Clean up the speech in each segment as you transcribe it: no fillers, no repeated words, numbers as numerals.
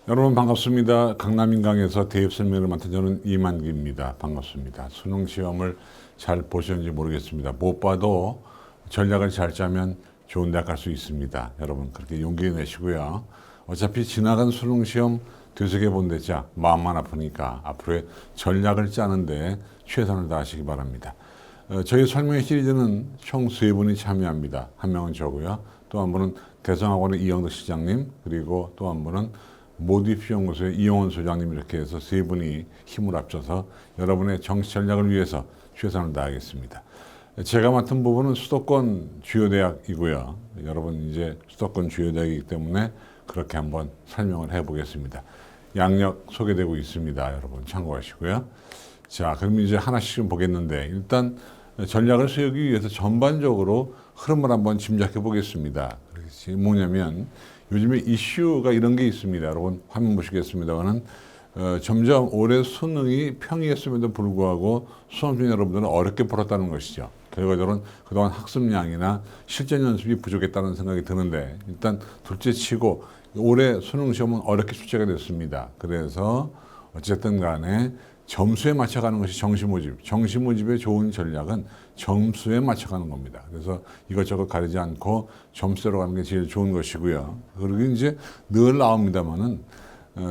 여러분 반갑습니다. 강남인강에서 대입 설명을 맡은 저는 이만기입니다. 반갑습니다. 수능 시험을 잘 보셨는지 모르겠습니다. 못 봐도 전략을 잘 짜면 좋은 대학 갈 수 있습니다. 여러분 그렇게 용기 내시고요. 어차피 지나간 수능 시험 되새겨본대자 마음만 아프니까 앞으로의 전략을 짜는데 최선을 다하시기 바랍니다. 저희 설명 시리즈는 총 3분이 참여합니다. 한 명은 저고요. 또 한 분은 대성학원의 이영덕 시장님, 그리고 또 한 분은 모디피 연구소의 이용원 소장님, 이렇게 해서 3분이 힘을 합쳐서 여러분의 정치 전략을 위해서 최선을 다하겠습니다. 제가 맡은 부분은 수도권 주요 대학이고요. 여러분 이제 수도권 주요 대학이기 때문에 그렇게 한번 설명을 해보겠습니다. 양력 소개되고 있습니다. 여러분 참고하시고요. 자, 그럼 이제 하나씩 좀 보겠는데, 일단 전략을 세우기 위해서 전반적으로 흐름을 한번 짐작해 보겠습니다. 그것이 뭐냐면, 요즘에 이슈가 이런 게 있습니다. 여러분 화면 보시겠습니다만은 점점 올해 수능이 평이했음에도 불구하고 수험생 여러분들은 어렵게 풀었다는 것이죠. 결과적으로는 그동안 학습량이나 실전 연습이 부족했다는 생각이 드는데, 일단 둘째 치고 올해 수능 시험은 어렵게 출제가 됐습니다. 그래서 어쨌든 간에 점수에 맞춰가는 것이 정시모집. 정시모집의 좋은 전략은 점수에 맞춰가는 겁니다. 그래서 이것저것 가리지 않고 점수로 가는 게 제일 좋은 것이고요. 그리고 이제 늘 나옵니다만은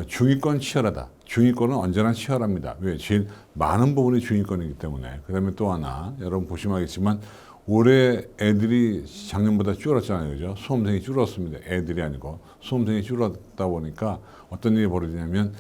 중위권 치열하다. 중위권은 언제나 치열합니다. 왜? 제일 많은 부분이 중위권이기 때문에. 그 다음에 또 하나, 여러분 보시면 알겠지만 올해 애들이 작년보다 줄었잖아요. 그죠? 수험생이 줄었습니다. 애들이 아니고 수험생이 줄었다 보니까 어떤 일이 벌어지냐면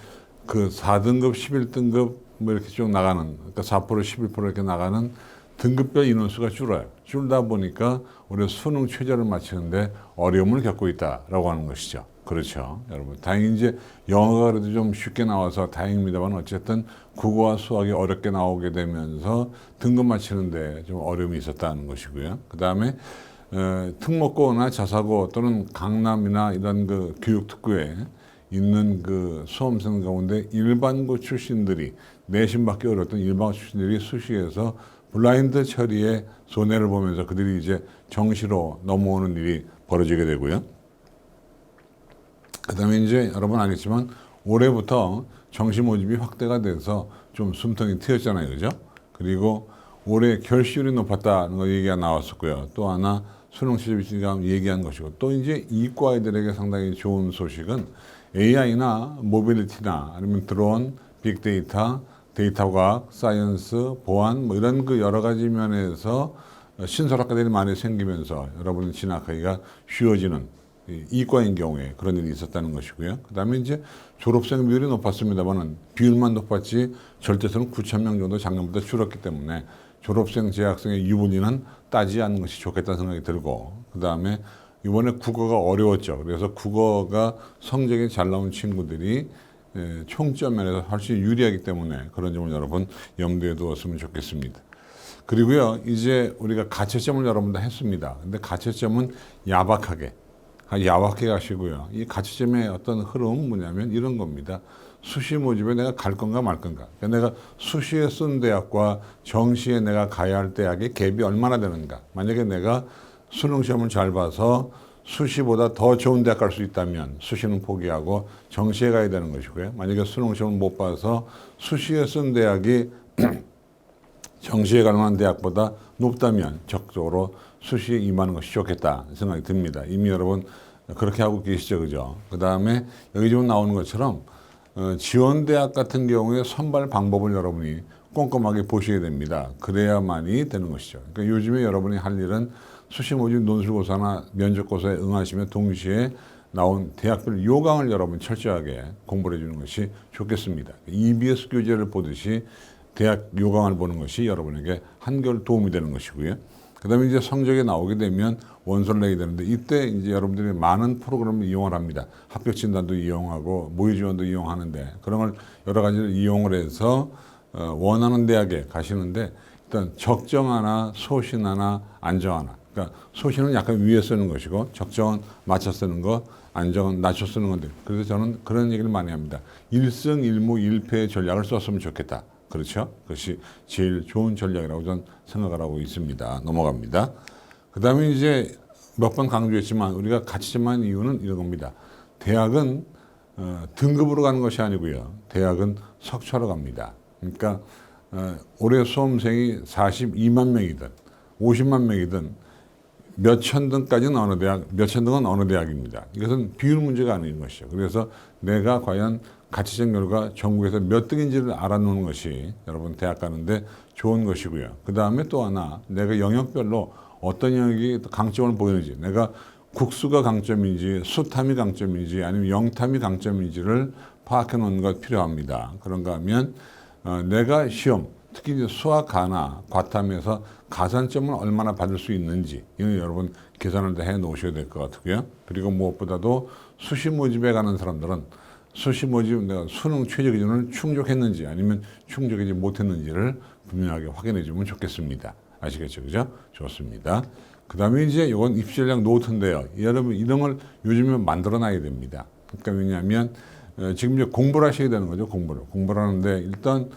그 4등급, 11등급 뭐 이렇게 쭉 나가는, 그러니까 4%, 11% 이렇게 나가는 등급별 인원수가 줄어요. 줄다 보니까 올해 수능 최저를 맞추는데 어려움을 겪고 있다라고 하는 것이죠. 그렇죠. 여러분. 다행히 이제 영어가 그래도 좀 쉽게 나와서 다행입니다만, 어쨌든 국어와 수학이 어렵게 나오게 되면서 등급 맞추는데 좀 어려움이 있었다는 것이고요. 그 다음에 특목고나 자사고 또는 강남이나 이런 그 교육특구에 있는 그 수험생 가운데 일반고 출신들이, 내신 받기 어려웠던 일반고 출신들이 수시에서 블라인드 처리에 손해를 보면서 그들이 이제 정시로 넘어오는 일이 벌어지게 되고요. 그 다음에 이제 여러분 알겠지만 올해부터 정시 모집이 확대가 돼서 좀 숨통이 트였잖아요. 그죠? 그리고 올해 결시율이 높았다는 거 얘기가 나왔었고요. 또 하나 수능 시험 얘기한 것이고, 또 이제 이과 아이들에게 상당히 좋은 소식은 AI나 모빌리티나 아니면 드론, 빅데이터, 데이터과학, 사이언스, 보안 뭐 이런 그 여러 가지 면에서 신설학과들이 많이 생기면서 여러분이 진학하기가 쉬워지는 이과인 경우에 그런 일이 있었다는 것이고요. 그 다음에 이제 졸업생 비율이 높았습니다만은 비율만 높았지 절대수는 9,000명 정도 작년보다 줄었기 때문에 졸업생, 재학생의 유분위는 따지지 않는 것이 좋겠다는 생각이 들고, 그 다음에 이번에 국어가 어려웠죠. 그래서 국어가 성적이 잘 나온 친구들이 총점 면에서 훨씬 유리하기 때문에 그런 점을 여러분 염두에 두었으면 좋겠습니다. 그리고요, 이제 우리가 가채점을 여러분도 했습니다. 근데 가채점은 야박하게 가시고요. 이 가채점의 어떤 흐름은 뭐냐면 이런 겁니다. 수시 모집에 내가 갈 건가 말 건가. 그러니까 내가 수시에 쓴 대학과 정시에 내가 가야 할 대학의 갭이 얼마나 되는가. 만약에 내가 수능 시험을 잘 봐서 수시보다 더 좋은 대학 갈 수 있다면 수시는 포기하고 정시에 가야 되는 것이고요. 만약에 수능 시험을 못 봐서 수시에 쓴 대학이 정시에 갈 만한 대학보다 높다면 적극적으로 수시에 임하는 것이 좋겠다 생각이 듭니다. 이미 여러분 그렇게 하고 계시죠, 그죠? 그 다음에 여기 지금 나오는 것처럼 지원대학 같은 경우에 선발 방법을 여러분이 꼼꼼하게 보셔야 됩니다. 그래야만이 되는 것이죠. 그러니까 요즘에 여러분이 할 일은 수시 모집 논술고사나 면접고사에 응하시면 동시에 나온 대학별 요강을 여러분 철저하게 공부를 해주는 것이 좋겠습니다. EBS 교재를 보듯이 대학 요강을 보는 것이 여러분에게 한결 도움이 되는 것이고요. 그 다음에 이제 성적이 나오게 되면 원서를 내게 되는데, 이때 이제 여러분들이 많은 프로그램을 이용을 합니다. 합격 진단도 이용하고 모의 지원도 이용하는데, 그런 걸 여러 가지를 이용을 해서 원하는 대학에 가시는데, 일단 적정 하나, 소신 하나, 안정 하나. 그러니까 소신은 약간 위에 쓰는 것이고 적정은 맞춰 쓰는 거, 안정은 낮춰 쓰는 건데, 그래서 저는 그런 얘기를 많이 합니다. 1승 1무 1패의 전략을 썼으면 좋겠다. 그렇죠? 그것이 제일 좋은 전략이라고 저는 생각을 하고 있습니다. 넘어갑니다. 그 다음에 이제 몇 번 강조했지만 우리가 가치점한 이유는 이런 겁니다. 대학은 등급으로 가는 것이 아니고요. 대학은 석차로 갑니다. 그러니까 올해 수험생이 42만 명이든 50만 명이든 몇천 등까지는 어느 대학, 몇천 등은 어느 대학입니다. 이것은 비율 문제가 아닌 것이죠. 그래서 내가 과연 가치적 여유가 전국에서 몇 등인지를 알아놓는 것이 여러분 대학 가는데 좋은 것이고요. 그 다음에 또 하나, 내가 영역별로 어떤 영역이 강점을 보이는지, 내가 국수가 강점인지, 수탐이 강점인지, 아니면 영탐이 강점인지를 파악해 놓는 것 필요합니다. 그런가 하면 내가 시험, 특히 이제 수학, 가나, 과탐에서 가산점을 얼마나 받을 수 있는지, 이건 여러분 계산을 다 해 놓으셔야 될 것 같고요. 그리고 무엇보다도 수시 모집에 가는 사람들은 수시 모집 내가 수능 최저 기준을 충족했는지 아니면 충족하지 못했는지를 분명하게 확인해 주면 좋겠습니다. 아시겠죠? 그죠? 좋습니다. 그 다음에 이제 이건 입시 전략 노트인데요. 여러분 이런 걸 요즘에 만들어 놔야 됩니다. 그러니까 왜냐하면 지금 이제 공부를 하셔야 되는 거죠. 공부를 하는데 일단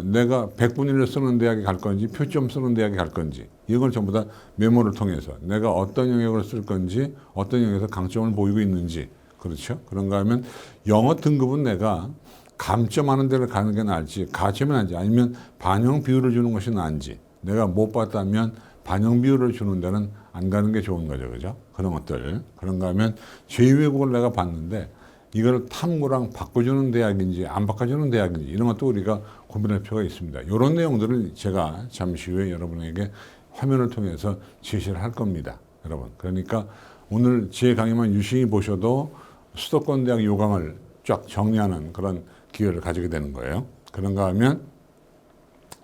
내가 100분의 1을 쓰는 대학에 갈 건지 표점 쓰는 대학에 갈 건지 이걸 전부 다 메모를 통해서 내가 어떤 영역을 쓸 건지 어떤 영역에서 강점을 보이고 있는지, 그렇죠? 그런가 하면 영어 등급은 내가 감점하는 데를 가는 게 나을지, 가점이 나은지, 아니면 반영 비율을 주는 것이 나은지, 내가 못 봤다면 반영 비율을 주는 데는 안 가는 게 좋은 거죠. 그죠? 그런 것들. 그런가 하면 제2외국어를 내가 봤는데 이걸 탐구랑 바꿔주는 대학인지 안 바꿔주는 대학인지 이런 것도 우리가 고민할 필요가 있습니다. 이런 내용들을 제가 잠시 후에 여러분에게 화면을 통해서 제시를 할 겁니다. 여러분. 그러니까 오늘 제 강의만 유심히 보셔도 수도권 대학 요강을 쫙 정리하는 그런 기회를 가지게 되는 거예요. 그런가 하면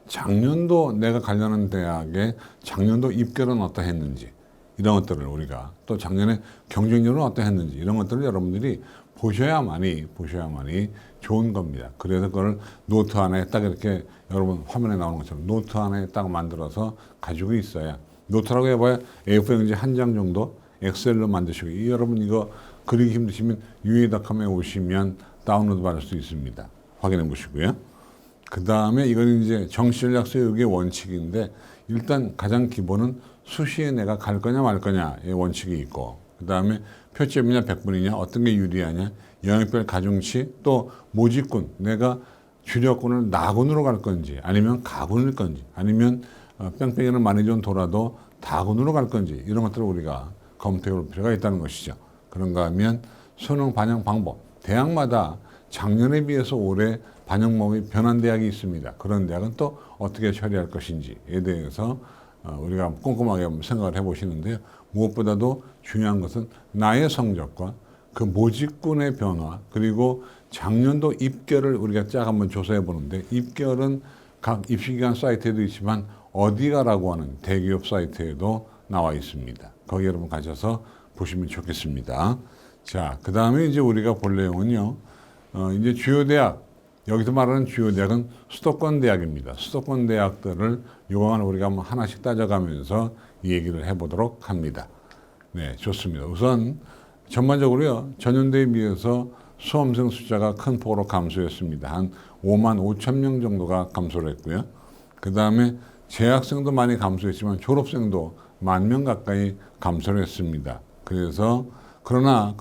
작년도 내가 가려는 대학에 작년도 입결은 어떠했는지 이런 것들을 우리가 또 작년에 경쟁률은 어떠했는지 이런 것들을 여러분들이 보셔야만이 좋은 겁니다. 그래서 그걸 노트 안에 딱 이렇게 여러분 화면에 나오는 것처럼 노트 안에 딱 만들어서 가지고 있어야, 노트라고 해봐야 A4용지 한 장 정도 엑셀로 만드시고, 여러분 이거 그리기 힘드시면 UA닷컴에 오시면 다운로드 받을 수 있습니다. 확인해 보시고요. 그 다음에 이건 이제 정시전략 수역의 원칙인데 일단 가장 기본은 수시에 내가 갈 거냐 말 거냐의 원칙이 있고, 그 다음에 표점이냐 백분이냐 어떤 게 유리하냐, 영역별 가중치, 또 모집군, 내가 주력군을 나군으로 갈 건지 아니면 가군일 건지 아니면 뺑뺑이는 많이 좀 돌아도 다군으로 갈 건지 이런 것들을 우리가 검토해 볼 필요가 있다는 것이죠. 그런가 하면 수능 반영 방법, 대학마다 작년에 비해서 올해 반영법이 변한 대학이 있습니다. 그런 대학은 또 어떻게 처리할 것인지에 대해서 우리가 꼼꼼하게 생각을 해보시는데요. 무엇보다도 중요한 것은 나의 성적과 그 모집군의 변화, 그리고 작년도 입결을 우리가 쫙 한번 조사해 보는데, 입결은 각 입시기관 사이트에도 있지만 어디가라고 하는 대기업 사이트에도 나와 있습니다. 거기 여러분 가셔서 보시면 좋겠습니다. 자, 그 다음에 이제 우리가 볼 내용은요, 이제 주요 대학, 여기서 말하는 주요 대학은 수도권 대학입니다. 수도권 대학들을 요강을 우리가 한번 하나씩 따져가면서 얘기를 해보도록 합니다. 네, 좋습니다. 우선 전반적으로요, 전년도에 비해서 수험생 숫자가 큰 폭으로 감소했습니다. 한 5만 5천 명 정도가 감소를 했고요. 그 다음에 재학생도 많이 감소했지만 졸업생도 10,000명 가까이 감소를 했습니다. 그래서 그러나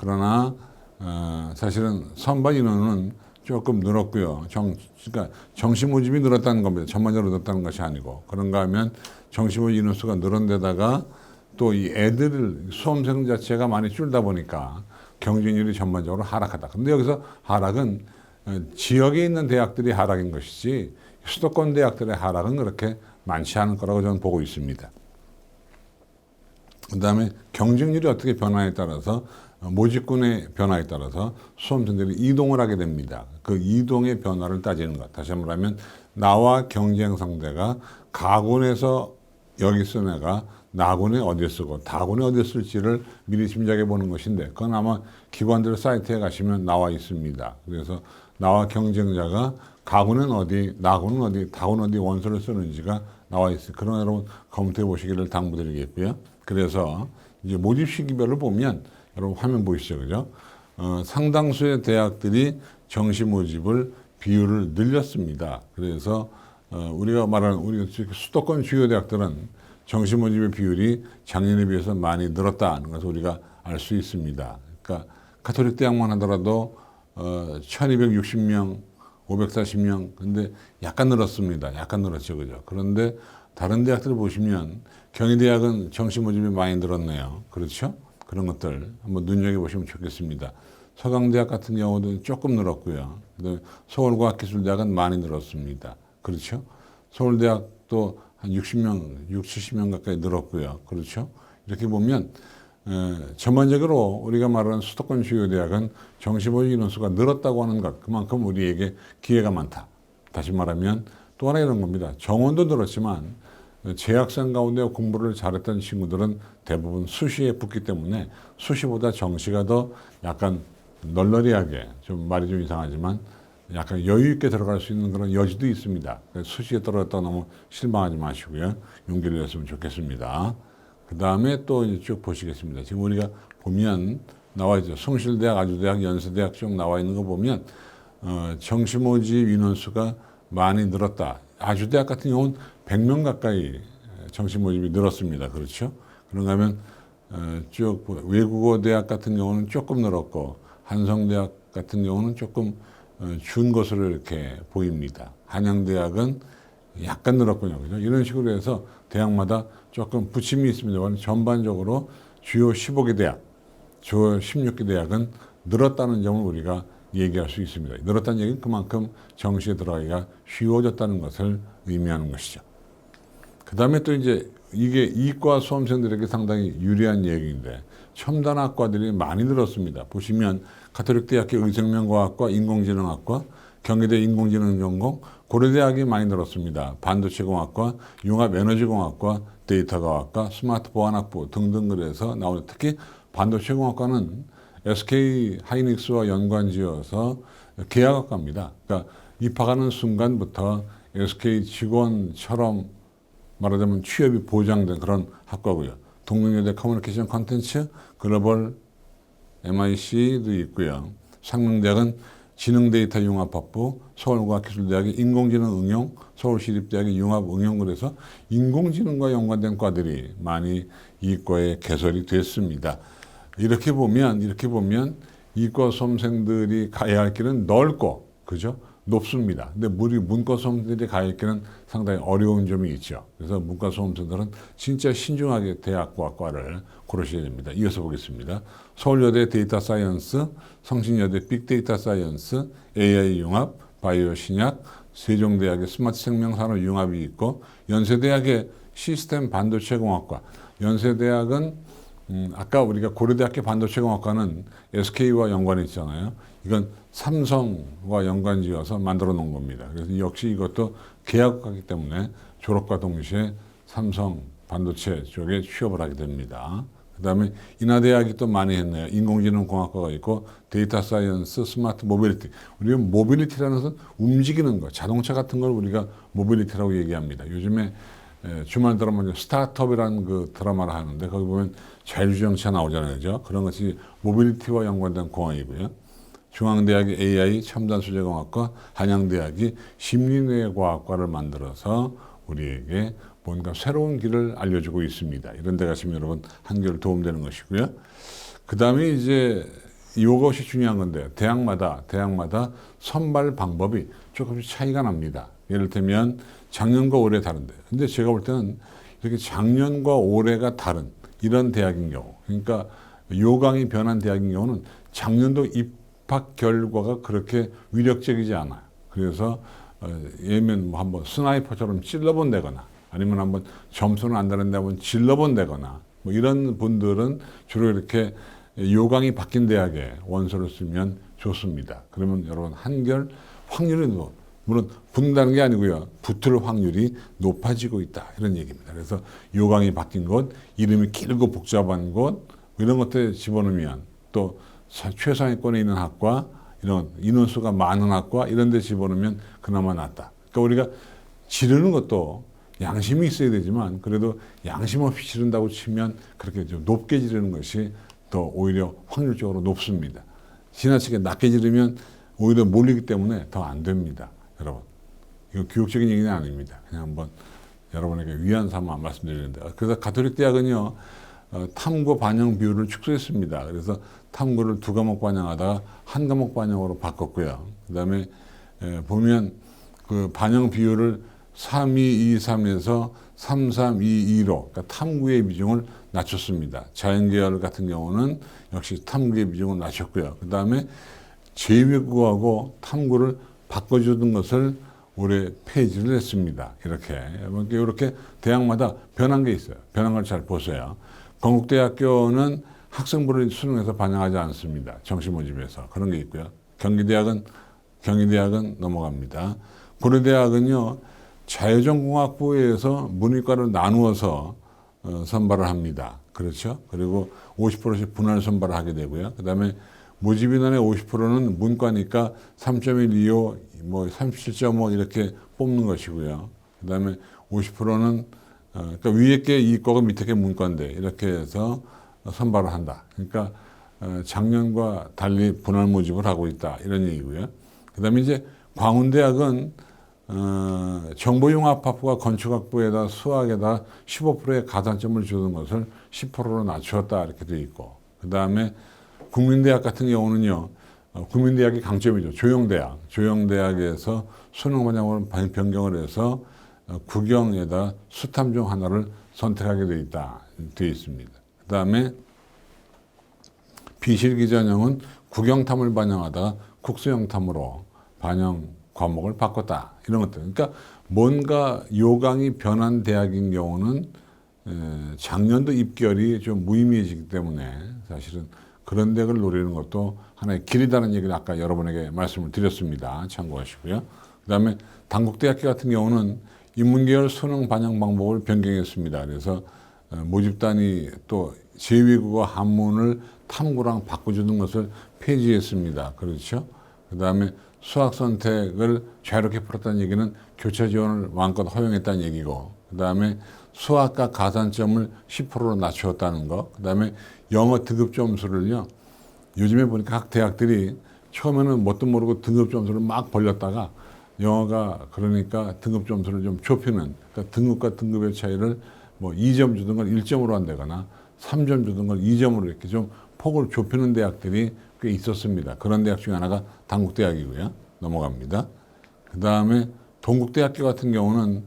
사실은 선발 인원은 조금 늘었고요. 그러니까 정시 모집이 늘었다는 겁니다. 전반적으로 늘었다는 것이 아니고. 그런가 하면 정시 모집 인원수가 늘은 데다가 또 이 애들 수험생 자체가 많이 줄다 보니까 경쟁률이 전반적으로 하락하다. 근데 여기서 하락은 지역에 있는 대학들이 하락인 것이지 수도권 대학들의 하락은 그렇게 많지 않은 거라고 저는 보고 있습니다. 그 다음에 경쟁률이 어떻게 변화에 따라서 모집군의 변화에 따라서 수험생들이 이동을 하게 됩니다. 그 이동의 변화를 따지는 것. 다시 한번 하면 나와 경쟁 상대가 가군에서 여기 쓴 애가 나군에 어디에 쓰고 다군에 어디에 쓸지를 미리 짐작해 보는 것인데, 그건 아마 기관들 사이트에 가시면 나와 있습니다. 그래서 나와 경쟁자가 가군은 어디, 나군은 어디, 다군은 어디 원서를 쓰는지가 나와 있어요. 그런 여러분 검토해 보시기를 당부드리겠고요. 그래서 이제 모집 시기별을 보면 여러분 화면 보이시죠, 그죠? 상당수의 대학들이 정시 모집을 비율을 늘렸습니다. 그래서 우리가 말하는 우리 수도권 주요 대학들은 정시 모집의 비율이 작년에 비해서 많이 늘었다는 것을 우리가 알 수 있습니다. 그러니까 가톨릭 대학만 하더라도 1260명, 540명. 근데 약간 늘었습니다. 약간 늘었죠. 그죠? 그런데 다른 대학들 보시면 경희대학은 정시 모집이 많이 늘었네요. 그렇죠? 그런 것들 한번 눈여겨보시면 좋겠습니다. 서강대학 같은 경우도 조금 늘었고요. 그다음에 서울과학기술대학은 많이 늘었습니다. 그렇죠? 서울대학도 한 60명, 70명 가까이 늘었고요. 그렇죠? 이렇게 보면 전반적으로 우리가 말하는 수도권 주요 대학은 정시 모집 인원수가 늘었다고 하는 것, 그만큼 우리에게 기회가 많다. 다시 말하면 또 하나 이런 겁니다. 정원도 늘었지만 재학생 가운데 공부를 잘했던 친구들은 대부분 수시에 붙기 때문에 수시보다 정시가 더 약간 널널하게, 좀 말이 좀 이상하지만 약간 여유 있게 들어갈 수 있는 그런 여지도 있습니다. 수시에 떨어졌다가 너무 실망하지 마시고요. 용기를 냈으면 좋겠습니다. 그 다음에 또 이제 쭉 보시겠습니다. 지금 우리가 보면 나와 있죠. 숭실대학, 아주대학, 연세대학 쭉 나와 있는 거 보면 정시 모집 인원수가 많이 늘었다. 아주대학 같은 경우는 100명 가까이 정시 모집이 늘었습니다. 그렇죠? 그런가 하면 쭉 외국어 대학 같은 경우는 조금 늘었고 한성대학 같은 경우는 조금 준 것으로 이렇게 보입니다. 한양대학은 약간 늘었군요. 그죠? 이런 식으로 해서 대학마다 조금 부침이 있습니다만 전반적으로 주요 15개 대학, 주요 16개 대학은 늘었다는 점을 우리가 얘기할 수 있습니다. 늘었다는 얘기는 그만큼 정시에 들어가기가 쉬워졌다는 것을 의미하는 것이죠. 그 다음에 또 이제 이게 이과 수험생들에게 상당히 유리한 얘기인데 첨단학과들이 많이 늘었습니다. 보시면 가톨릭대학교 의생명과학과 인공지능학과, 경희대 인공지능전공, 고려대학이 많이 늘었습니다. 반도체공학과, 융합에너지공학과, 데이터과학과, 스마트보안학부 등등 그래서 나오는 특히 반도체공학과는 SK 하이닉스와 연관지어서 계약학과입니다. 그러니까 입학하는 순간부터 SK 직원처럼 말하자면 취업이 보장된 그런 학과고요. 동명여대 커뮤니케이션 콘텐츠, 글로벌 MIC도 있고요. 상명대학은 지능데이터 융합학부, 서울과학기술대학의 인공지능 응용, 서울시립대학의 융합응용 그래서 인공지능과 연관된 과들이 많이 이과에 개설이 됐습니다. 이렇게 보면 이과 수험생들이 가야 할 길은 넓고 그죠? 높습니다. 근데 우리 문과 수험생들이 가야 할 길은 상당히 어려운 점이 있죠. 그래서 문과 수험생들은 진짜 신중하게 대학과 과를 고르셔야 됩니다. 이어서 보겠습니다. 서울여대 데이터 사이언스, 성신여대 빅데이터 사이언스, AI 융합, 바이오 신약, 세종대학의 스마트 생명산업 융합이 있고 연세대학의 시스템 반도체공학과, 연세대학은 아까 우리가 고려대학교 반도체공학과는 SK와 연관이 있잖아요. 이건 삼성과 연관지어서 만들어 놓은 겁니다. 그래서 역시 이것도 계약과이기 때문에 졸업과 동시에 삼성 반도체 쪽에 취업을 하게 됩니다. 그 다음에 인하대학이 또 많이 했네요. 인공지능공학과가 있고 데이터 사이언스, 스마트 모빌리티. 우리가 모빌리티라는 것은 움직이는 것, 자동차 같은 걸 우리가 모빌리티라고 얘기합니다. 요즘에 주말 드라마 스타트업이라는 그 드라마를 하는데 거기 보면 자율주행차 나오잖아요. 그죠? 그런 것이 모빌리티와 연관된 공학이고요. 중앙대학이 AI 첨단수제공학과, 한양대학이 심리뇌과학과를 만들어서 우리에게 뭔가 새로운 길을 알려주고 있습니다. 이런 데 가시면 여러분 한결 도움되는 것이고요. 그 다음에 이제 이것이 중요한 건데 대학마다 선발 방법이 조금씩 차이가 납니다. 예를 들면 작년과 올해 다른데 근데 제가 볼 때는 이렇게 작년과 올해가 다른 이런 대학인 경우 그러니까 요강이 변한 대학인 경우는 작년도 입학 결과가 그렇게 위력적이지 않아요. 그래서 예면 뭐 한번 스나이퍼처럼 찔러본다거나 아니면 한번 점수는 안 되는데 한번 질러본다거나 뭐 이런 분들은 주로 이렇게 요강이 바뀐 대학에 원서를 쓰면 좋습니다. 그러면 여러분 한결 확률이 물론 붙는다는 게 아니고요. 붙을 확률이 높아지고 있다. 이런 얘기입니다. 그래서 요강이 바뀐 곳, 이름이 길고 복잡한 곳, 이런 것들 집어넣으면 또 최상위권에 있는 학과, 이런 인원수가 많은 학과, 이런 데 집어넣으면 그나마 낫다. 그러니까 우리가 지르는 것도 양심이 있어야 되지만 그래도 양심 없이 지른다고 치면 그렇게 좀 높게 지르는 것이 더 오히려 확률적으로 높습니다. 지나치게 낮게 지르면 오히려 몰리기 때문에 더 안 됩니다. 여러분, 이거 교육적인 얘기는 아닙니다. 그냥 한번 여러분에게 위안 삼아 말씀드리는데 그래서 가톨릭 대학은요 탐구 반영 비율을 축소했습니다. 그래서 탐구를 2과목 반영하다가 1과목 반영으로 바꿨고요. 그다음에 보면 그 반영 비율을 3-2-2-3에서 3-3-2-2로 그러니까 탐구의 비중을 낮췄습니다. 자연계열 같은 경우는 역시 탐구의 비중을 낮췄고요. 그 다음에 제2외국어하고 탐구를 바꿔주는 것을 올해 폐지를 했습니다. 이렇게 대학마다 변한 게 있어요. 변한 걸 잘 보세요. 건국대학교는 학생부를 수능에서 반영하지 않습니다. 정시 모집에서 그런 게 있고요. 경기대학은 넘어갑니다. 고려대학은요 자유전공학부에서 문이과를 나누어서 선발을 합니다. 그렇죠? 그리고 50%씩 분할 선발을 하게 되고요. 그 다음에 모집인원의 50%는 문과니까 3.125, 뭐 37.5 이렇게 뽑는 것이고요. 그 다음에 50%는 그러니까 위에 게 이과고 밑에 게 문과인데 이렇게 해서 선발을 한다. 그러니까 작년과 달리 분할 모집을 하고 있다. 이런 얘기고요. 그 다음에 이제 광운대학은 정보융합학부가 건축학부에다 수학에다 15%의 가산점을 주는 것을 10%로 낮추었다. 이렇게 돼 있고. 그 다음에 국민대학 같은 경우는요, 국민대학이 강점이죠. 조영대학에서 수능 반영을 변경을 해서 국영에다 수탐 중 하나를 선택하게 돼 있습니다. 그 다음에 비실기전형은 국영탐을 반영하다가 국수영탐으로 반영 과목을 바꿨다. 이런 것들. 그러니까 뭔가 요강이 변한 대학인 경우는 작년도 입결이 좀 무의미해지기 때문에 사실은 그런 대학을 노리는 것도 하나의 길이다는 얘기를 아까 여러분에게 말씀을 드렸습니다. 참고하시고요. 그 다음에 단국대학교 같은 경우는 인문계열 수능 반영 방법을 변경했습니다. 그래서 모집단이 또 제2외국어 한문을 탐구랑 바꿔주는 것을 폐지했습니다. 그렇죠? 그 다음에 수학 선택을 자유롭게 풀었다는 얘기는 교차 지원을 마음껏 허용했다는 얘기고, 그 다음에 수학과 가산점을 10%로 낮추었다는 거, 그 다음에 영어 등급 점수를요, 요즘에 보니까 각 대학들이 처음에는 뭣도 모르고 등급 점수를 막 벌렸다가 영어가 그러니까 등급 점수를 좀 좁히는, 그러니까 등급과 등급의 차이를 뭐 2점 주던 걸 1점으로 한다거나 3점 주던 걸 2점으로 이렇게 좀 폭을 좁히는 대학들이 꽤 있었습니다. 그런 대학 중에 하나가 단국대학이고요. 넘어갑니다. 그 다음에 동국대학교 같은 경우는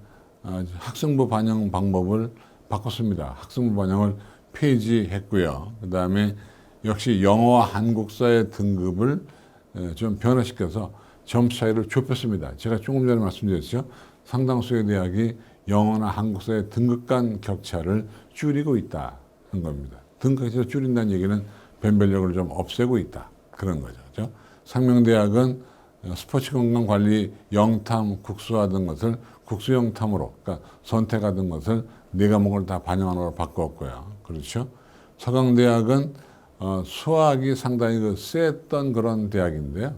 학생부 반영 방법을 바꿨습니다. 학생부 반영을 폐지했고요. 그 다음에 역시 영어와 한국사의 등급을 좀 변화시켜서 점수 차이를 좁혔습니다. 제가 조금 전에 말씀드렸죠. 상당수의 대학이 영어나 한국사의 등급 간 격차를 줄이고 있다는 겁니다. 등급 격차를 줄인다는 얘기는 변별력을 좀 없애고 있다. 그런 거죠. 그렇죠? 상명대학은 스포츠 건강 관리 영탐, 국수하던 것을 국수영탐으로, 그러니까 선택하던 것을 4과목을 다 반영하는 걸로 바꿨고요. 그렇죠? 서강대학은 수학이 상당히 셌던 그런 대학인데요.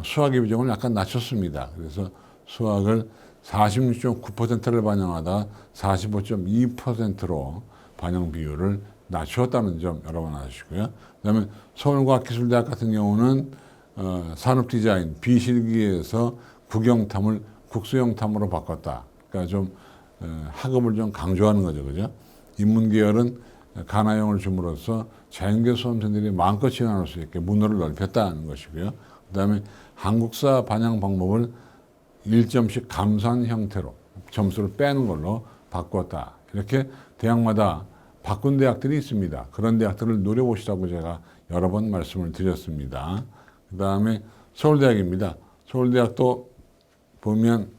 수학의 비중을 약간 낮췄습니다. 그래서 수학을 46.9%를 반영하다 45.2%로 반영 비율을 낮추었다는 점 여러분 아시고요. 그 다음에 서울과학기술대학 같은 경우는 산업디자인, 비실기에서 국영탐을 국수영탐으로 바꿨다. 그러니까 좀 학업을 좀 강조하는 거죠. 그죠? 인문계열은 가나형을 줌으로써 자연계 수험생들이 마음껏 진학할 수 있게 문호를 넓혔다는 것이고요. 그 다음에 한국사 반영 방법을 1점씩 감소한 형태로 점수를 빼는 걸로 바꿨다. 이렇게 대학마다 바꾼 대학들이 있습니다. 그런 대학들을 노려보시라고 제가 여러 번 말씀을 드렸습니다. 그 다음에 서울대학입니다. 서울대학도 보면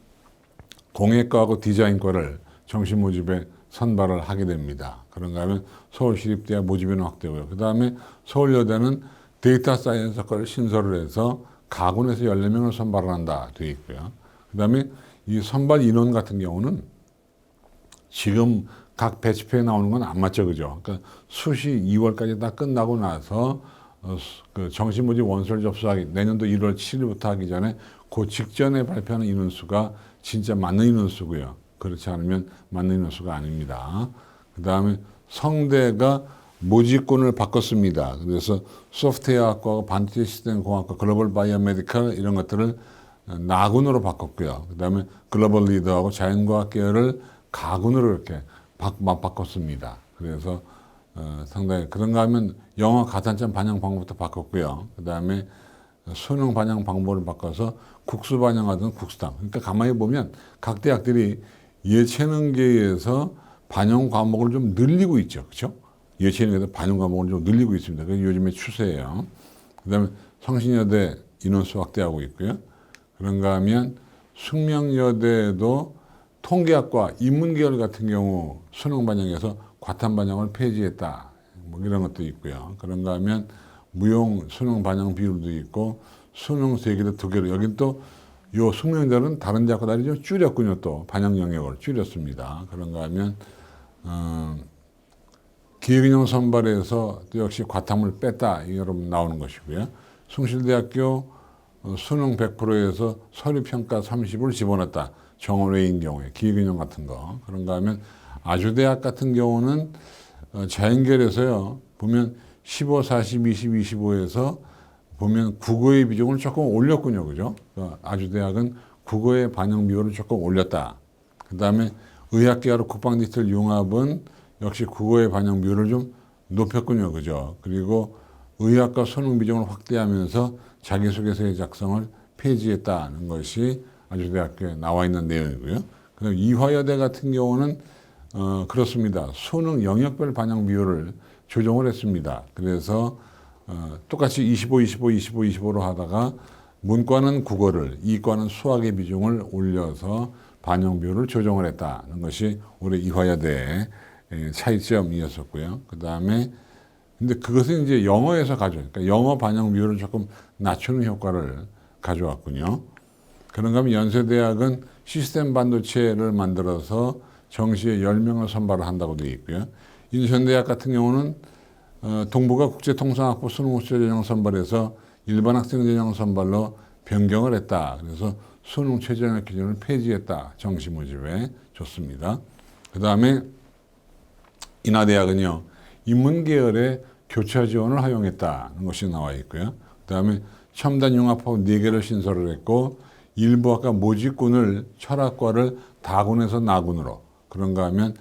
공예과하고 디자인과를 정시 모집에 선발을 하게 됩니다. 그런가 하면 서울시립대학 모집인원 확대고요. 그 다음에 서울여대는 데이터 사이언스과를 신설을 해서 가군에서 14명을 선발을 한다 되어 있고요. 그 다음에 이 선발 인원 같은 경우는 지금 각 배치표에 나오는 건 안 맞죠, 그죠? 그러니까 수시 2월까지 다 끝나고 나서 그 정시 모집 원서를 접수하기 내년도 1월 7일부터 하기 전에 그 직전에 발표하는 인원수가 진짜 맞는 인원수고요. 그렇지 않으면 맞는 인원수가 아닙니다. 그 다음에 성대가 모집군을 바꿨습니다. 그래서 소프트웨어학과와 반도체 시스템 공학과, 글로벌 바이오메디컬 이런 것들을 나군으로 바꿨고요. 그 다음에 글로벌 리더하고 자연과학 계열을 가군으로 이렇게 바꿨습니다. 그래서 상당히 그런가 하면 영어 가산점 반영 방법부터 바꿨고요. 그 다음에 수능 반영 방법을 바꿔서 국수 반영하던 국수당. 그러니까 가만히 보면 각 대학들이 예체능계에서 반영 과목을 좀 늘리고 있죠. 그렇죠? 예체능에서 반영 과목을 좀 늘리고 있습니다. 그게 요즘의 추세예요. 그 다음에 성신여대 인원수 확대하고 있고요. 그런가 하면 숙명여대도 통계학과 인문계열 같은 경우 수능 반영에서 과탐 반영을 폐지했다. 뭐 이런 것도 있고요. 그런가 하면 무용 수능 반영 비율도 있고 수능 3개로 2개로 여긴 또 요 숙명여대는 다른 대학과 달리 좀 줄였군요. 또 반영 영역을 줄였습니다. 그런가 하면 기획인형 선발에서 또 역시 과탐을 뺐다. 이게 여러분 나오는 것이고요. 숭실대학교 수능 100%에서 서류평가 30을 집어넣었다. 정원외인 경우에 기획인형 같은 거. 그런가 하면 아주대학 같은 경우는 자연계열에서요. 보면 15, 40, 20, 25에서 보면 국어의 비중을 조금 올렸군요. 그죠? 아주대학은 국어의 반영 비율을 조금 올렸다. 그 다음에 의학계하고 국방디지털 융합은 역시 국어의 반영 비율을 좀 높였군요. 그죠? 그리고 의학과 수능 비중을 확대하면서 자기소개서의 작성을 폐지했다는 것이 아주대학교에 나와 있는 내용이고요. 그다음 이화여대 같은 경우는 그렇습니다. 수능 영역별 반영 비율을 조정을 했습니다. 그래서 똑같이 25, 25, 25, 25로 하다가 문과는 국어를, 이과는 수학의 비중을 올려서 반영 비율을 조정을 했다는 것이 올해 이화여대의 차이점이었었고요. 그 다음에 근데 그것은 이제 영어에서 그러니까 영어 반영 비율을 조금 낮추는 효과를 가져왔군요. 그런가 하면 연세대학은 시스템 반도체를 만들어서 정시에 10명을 선발을 한다고 되어 있고요. 인천대학 같은 경우는 동부가 국제통상학부 수능 우수 전형 선발에서 일반 학생 전형 선발로 변경을 했다. 그래서 수능 최저영역 기준을 폐지했다. 정시 모집에 좋습니다. 그 다음에 인하대학은요. 인문계열의 교차 지원을 허용했다는 것이 나와 있고요. 그 다음에 첨단 융합학부 4개를 신설을 했고 일부 학과 모집군을 철학과를 다군에서 나군으로 그런가 하면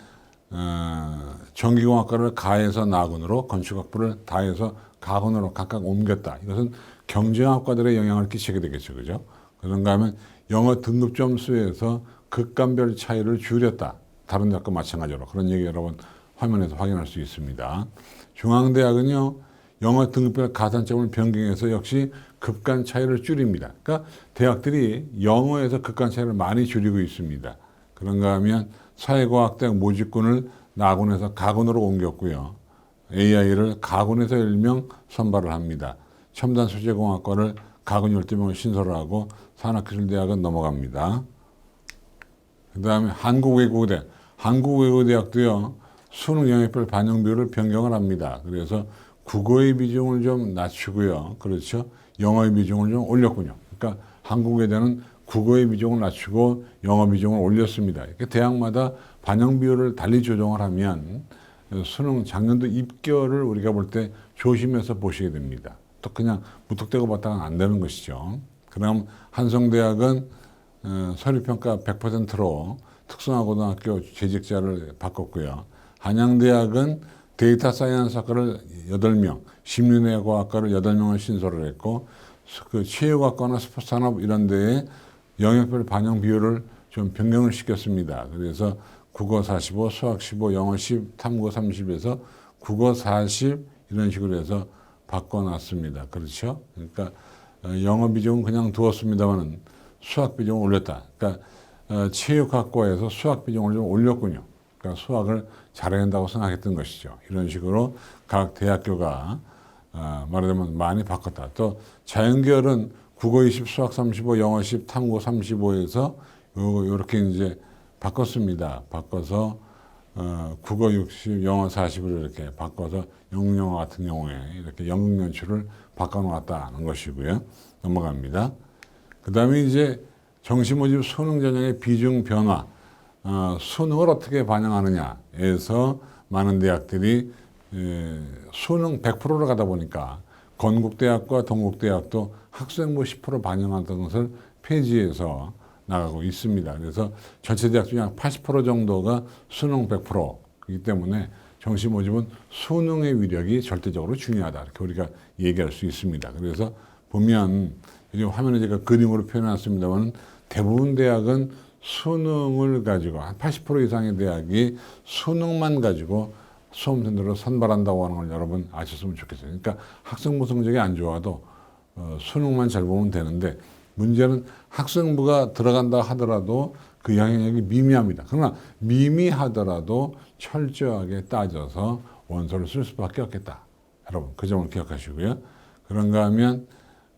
전기공학과를 가에서 나군으로 건축학부를 다에서 가군으로 각각 옮겼다. 이것은 경쟁학과들의 영향을 끼치게 되겠죠. 그죠? 그런가 하면 영어 등급점 수에서 극간별 차이를 줄였다. 다른 대학과 마찬가지로. 그런 얘기 여러분 화면에서 확인할 수 있습니다. 중앙대학은요. 영어 등급별 가산점을 변경해서 역시 급간 차이를 줄입니다. 그러니까 대학들이 영어에서 급간 차이를 많이 줄이고 있습니다. 그런가 하면 사회과학대학 모집군을 나군에서 가군으로 옮겼고요. AI를 가군에서 10명 선발을 합니다. 첨단소재공학과를 가군 12명을 신설을 하고 산학기술대학은 넘어갑니다. 그 다음에 한국외국어대. 한국외국어대학도요. 수능 영역별 반영 비율을 변경을 합니다. 그래서 국어의 비중을 좀 낮추고요. 그렇죠. 영어의 비중을 좀 올렸군요. 그러니까 한국외대는 국어의 비중을 낮추고 영어 비중을 올렸습니다. 이렇게 대학마다 반영 비율을 달리 조정을 하면 수능 작년도 입결을 우리가 볼 때 조심해서 보시게 됩니다. 또 그냥 무턱대고 봤다가 안 되는 것이죠. 그럼 한성대학은 서류평가 100%로 특성화고등학교 재직자를 바꿨고요. 한양대학은 데이터 사이언스 학과를 8명, 심리내과학과를 8명을 신설을 했고 그 체육학과나 스포츠산업 이런 데에 영역별 반영 비율을 좀 변경을 시켰습니다. 그래서 국어 45, 수학 15, 영어 10, 탐구 30에서 국어 40 이런 식으로 해서 바꿔놨습니다. 그렇죠? 그러니까 영어 비중은 그냥 두었습니다만 수학 비중을 올렸다. 그러니까 체육학과에서 수학 비중을 좀 올렸군요. 그러니까 수학을 잘해야 한다고 생각했던 것이죠. 이런 식으로 각 대학교가 말하자면 많이 바꿨다. 또 자연계열은 국어 20, 수학 35, 영어 10, 탐구 35에서 이렇게 이제 바꿨습니다. 바꿔서 국어 60, 영어 40을 이렇게 바꿔서 영영어 같은 경우에 이렇게 연극 연출을 바꿔놓았다는 것이고요. 넘어갑니다. 그 다음에 이제 정시 모집 수능 전형의 비중 변화, 수능을 어떻게 반영하느냐에서 많은 대학들이 수능 100%로 가다 보니까 건국대학과 동국대학도 학생부 10% 반영하던 것을 폐지해서 나가고 있습니다. 그래서 전체 대학 중에 한 80% 정도가 수능 100%이기 때문에 정시 모집은 수능의 위력이 절대적으로 중요하다. 이렇게 우리가 얘기할 수 있습니다. 그래서 보면 요즘 화면에 제가 그림으로 표현해놨습니다만 대부분 대학은 수능을 가지고 한 80% 이상의 대학이 수능만 가지고 수험생들을 선발한다고 하는 걸 여러분 아셨으면 좋겠어요. 그러니까 학생부 성적이 안 좋아도 수능만 잘 보면 되는데 문제는 학생부가 들어간다 하더라도 그 영향력이 미미합니다. 그러나 미미하더라도 철저하게 따져서 원서를 쓸 수밖에 없겠다. 여러분 그 점을 기억하시고요. 그런가 하면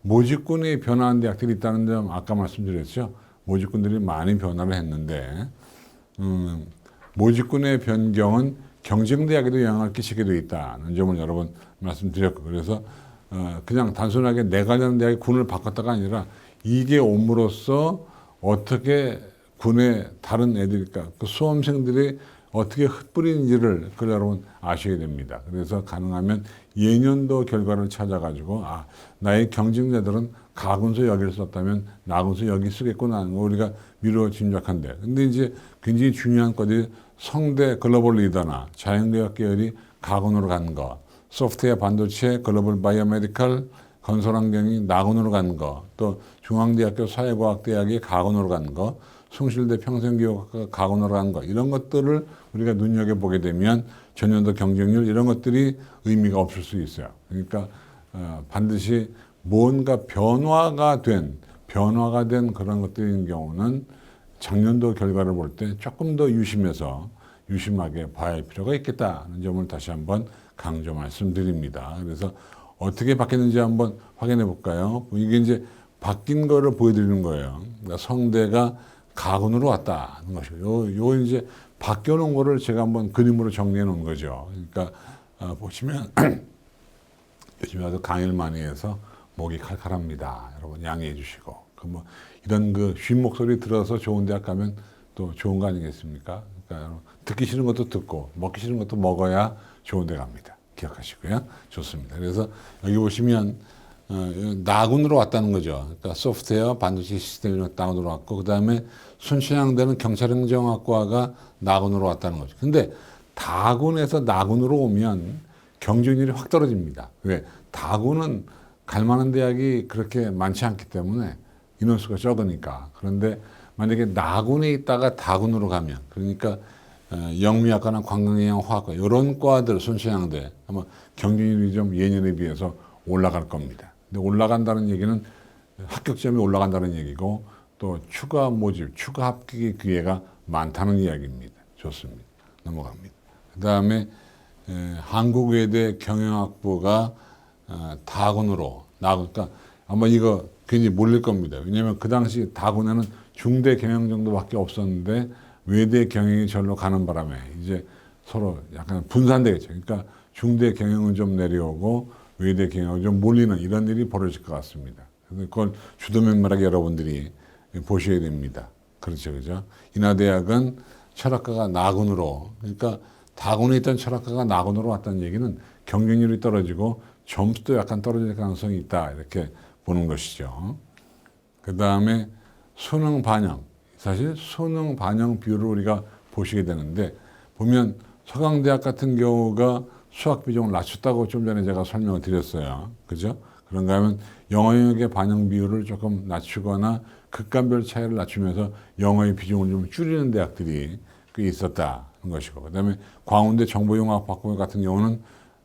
모집군이 변화한 대학들이 있다는 점 아까 말씀드렸죠. 모집군들이 많이 변화를 했는데 모집군의 변경은 경쟁대학에도 영향을 끼치게 되어 있다는 점을 여러 번 말씀드렸고 그래서 그냥 단순하게 내 관련 대학의 군을 바꿨다가 아니라 이게 옴으로써 어떻게 군의 다른 애들, 그러니까 그 수험생들이 어떻게 흩뿌리는지를 그 여러분 아셔야 됩니다. 그래서 가능하면 예년도 결과를 찾아가지고 나의 경쟁자들은 가군수 여기를 썼다면 나군수 여기 쓰겠구나 하는 거 우리가 미루어 짐작한데 근데 이제 굉장히 중요한 것이 성대 글로벌 리더나 자연대학 계열이 가군으로 가는 거, 소프트웨어 반도체 글로벌 바이오메디컬 건설환경이 나군으로 가는 거, 또 중앙대학교 사회과학대학이 가군으로 가는 거, 숭실대 평생교육학과 가군으로 가는 거 이런 것들을 우리가 눈여겨보게 되면 전년도 경쟁률 이런 것들이 의미가 없을 수 있어요. 그러니까 반드시 뭔가 변화가 된 그런 것들인 경우는 작년도 결과를 볼 때 조금 더 유심하게 봐야 할 필요가 있겠다는 점을 다시 한번 강조 말씀드립니다. 그래서 어떻게 바뀌는지 한번 확인해 볼까요? 이게 이제 바뀐 거를 보여드리는 거예요. 그러니까 성대가 가군으로 왔다는 것이고, 요 이제 바뀌어 놓은 거를 제가 한번 그림으로 정리해 놓은 거죠. 그러니까 보시면 요즘에 아주 강의를 많이 해서 목이 칼칼합니다. 여러분 양해해 주시고, 이런 쉰 목소리 들어서 좋은 대학 가면 또 좋은 거 아니겠습니까? 그러니까 듣기 싫은 것도 듣고 먹기 싫은 것도 먹어야 좋은 데 갑니다. 기억하시고요. 좋습니다. 그래서 여기 보시면 나군으로 왔다는 거죠. 그러니까 소프트웨어 반도체 시스템이 나군으로 왔고 그 다음에 순천향대는 경찰행정학과가 나군으로 왔다는 거죠. 근데 다군에서 나군으로 오면 경쟁률이 확 떨어집니다. 왜? 다군은 갈 만한 대학이 그렇게 많지 않기 때문에 인원수가 적으니까. 그런데 만약에 나군에 있다가 다군으로 가면 그러니까 영미학과나 관광영양 화학과 이런 과들 순천향대 아마 경쟁률이 좀 예년에 비해서 올라갈 겁니다. 근데 올라간다는 얘기는 합격점이 올라간다는 얘기고 또 추가 모집, 추가 합격의 기회가 많다는 이야기입니다. 좋습니다. 넘어갑니다. 그 다음에 한국외대 경영학부가 다군으로 그러니까 아마 이거 괜히 몰릴 겁니다. 왜냐하면 그 당시 다군에는 중대 경영 정도밖에 없었는데 외대 경영이 절로 가는 바람에 이제 서로 약간 분산되겠죠. 그러니까 중대 경영은 좀 내려오고 외대 경영은 좀 몰리는 이런 일이 벌어질 것 같습니다. 그래서 그걸 주도면밀하게 여러분들이 보셔야 됩니다. 그렇죠, 그죠? 인하대학은 철학과가 나군으로, 그러니까 다군에 있던 철학과가 나군으로 왔다는 얘기는 경쟁률이 떨어지고 점수도 약간 떨어질 가능성이 있다 이렇게 보는 것이죠. 그 다음에 수능 반영, 사실 수능 반영 비율을 우리가 보시게 되는데 보면 서강대학 같은 경우가 수학 비중을 낮췄다고 좀 전에 제가 설명을 드렸어요. 그죠? 그런가 하면 영어 영역의 반영 비율을 조금 낮추거나 극간별 차이를 낮추면서 영어의 비중을 좀 줄이는 대학들이 꽤 있었다는 것이고 그 다음에 광운대 정보융합학부 같은 경우는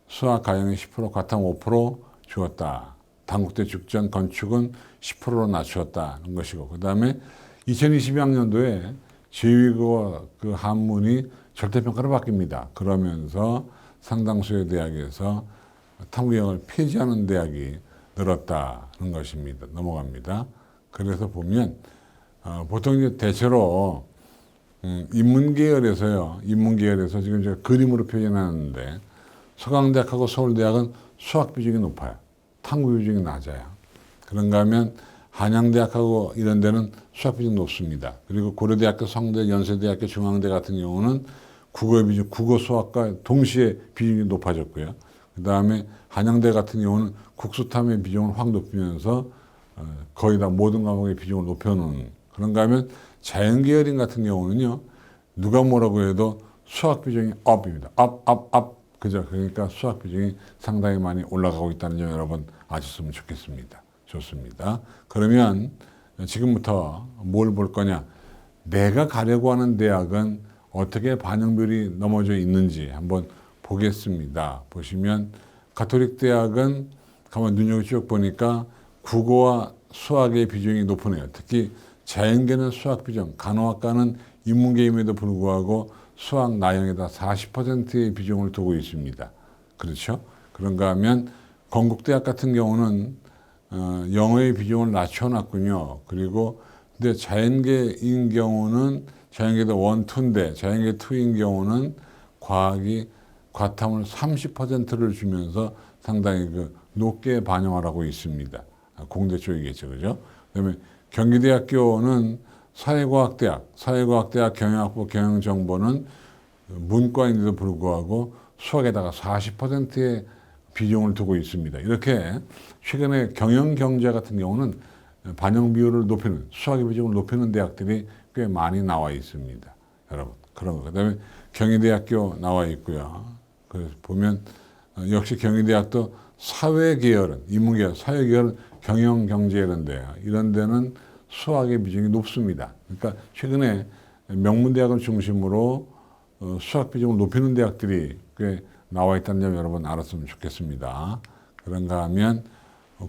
수학 가형이 10%, 과탐 5% 주었다. 단국대 죽전 건축은 10%로 낮추었다는 것이고 그 다음에 2022학년도에 제위고 그 한문이 절대평가로 바뀝니다. 그러면서 상당수의 대학에서 탐구형을 폐지하는 대학이 늘었다는 것입니다. 넘어갑니다. 그래서 보면 보통 이제 대체로 인문계열에서 지금 제가 그림으로 표현하는데 서강대학하고 서울대학은 수학 비중이 높아요. 탐구 비중이 낮아요. 그런가 하면 한양대학하고 이런 데는 수학 비중이 높습니다. 그리고 고려대학교, 성대, 연세대학교, 중앙대 같은 경우는 국어의 비중, 국어 수학과 동시에 비중이 높아졌고요. 그 다음에 한양대 같은 경우는 국수탐의 비중을 확 높이면서 거의 다 모든 과목의 비중을 높여놓은 그런가 하면 자연계열인 같은 경우는요. 누가 뭐라고 해도 수학 비중이 up입니다. up. 그죠? 그러니까 수학 비중이 상당히 많이 올라가고 있다는 점 여러분 아셨으면 좋겠습니다. 좋습니다. 그러면 지금부터 뭘 볼 거냐? 내가 가려고 하는 대학은 어떻게 반영비율이 넘어져 있는지 한번 보겠습니다. 보시면 가톨릭 대학은 가만 눈여겨 쭉 보니까 국어와 수학의 비중이 높으네요. 특히 자연계는 수학 비중, 간호학과는 인문계임에도 불구하고 수학 나형에다 40%의 비중을 두고 있습니다. 그렇죠? 그런가 하면 건국대학 같은 경우는 영어의 비중을 낮춰놨군요. 그리고 근데 자연계인 경우는 자연계도 1, 2인데 자연계 2인 경우는 과학이 과탐을 30%를 주면서 상당히 높게 반영을 하고 있습니다. 공대 쪽이겠죠. 그죠? 그다음에 경기대학교는 사회과학대학 경영학부 경영정보는 문과인데도 불구하고 수학에다가 40%의 비중을 두고 있습니다. 이렇게 최근에 경영경제 같은 경우는 반영 비율을 높이는 수학의 비중을 높이는 대학들이 꽤 많이 나와 있습니다. 여러분 그런 거. 그다음에 경희대학교 나와 있고요. 그래서 보면 역시 경희대학도 사회계열은 인문계열, 사회계열은 경영경제 이런 데요. 이런 데는 수학의 비중이 높습니다. 그러니까 최근에 명문대학을 중심으로 수학 비중을 높이는 대학들이 꽤 나와 있다는 점 여러분 알았으면 좋겠습니다. 그런가 하면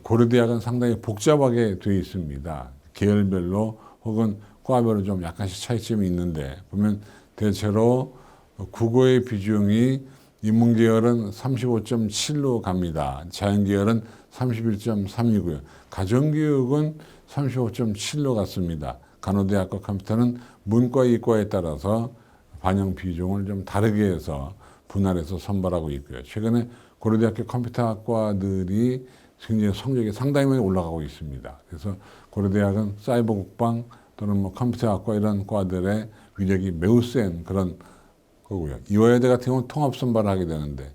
고려대학은 상당히 복잡하게 되어 있습니다. 계열별로 혹은 과별로 좀 약간씩 차이점이 있는데 보면 대체로 국어의 비중이 인문계열은 35.7로 갑니다. 자연계열은 31.3이고요. 가정교육은 35.7로 갔습니다. 간호대학과 컴퓨터는 문과, 이과에 따라서 반영 비중을 좀 다르게 해서 분할해서 선발하고 있고요. 최근에 고려대학교 컴퓨터학과들이 굉장히 성적이 상당히 많이 올라가고 있습니다. 그래서 고려대학은 사이버 국방 또는 뭐 컴퓨터학과 이런 과들의 위력이 매우 센 그런 거고요. 이화여대 같은 경우는 통합 선발을 하게 되는데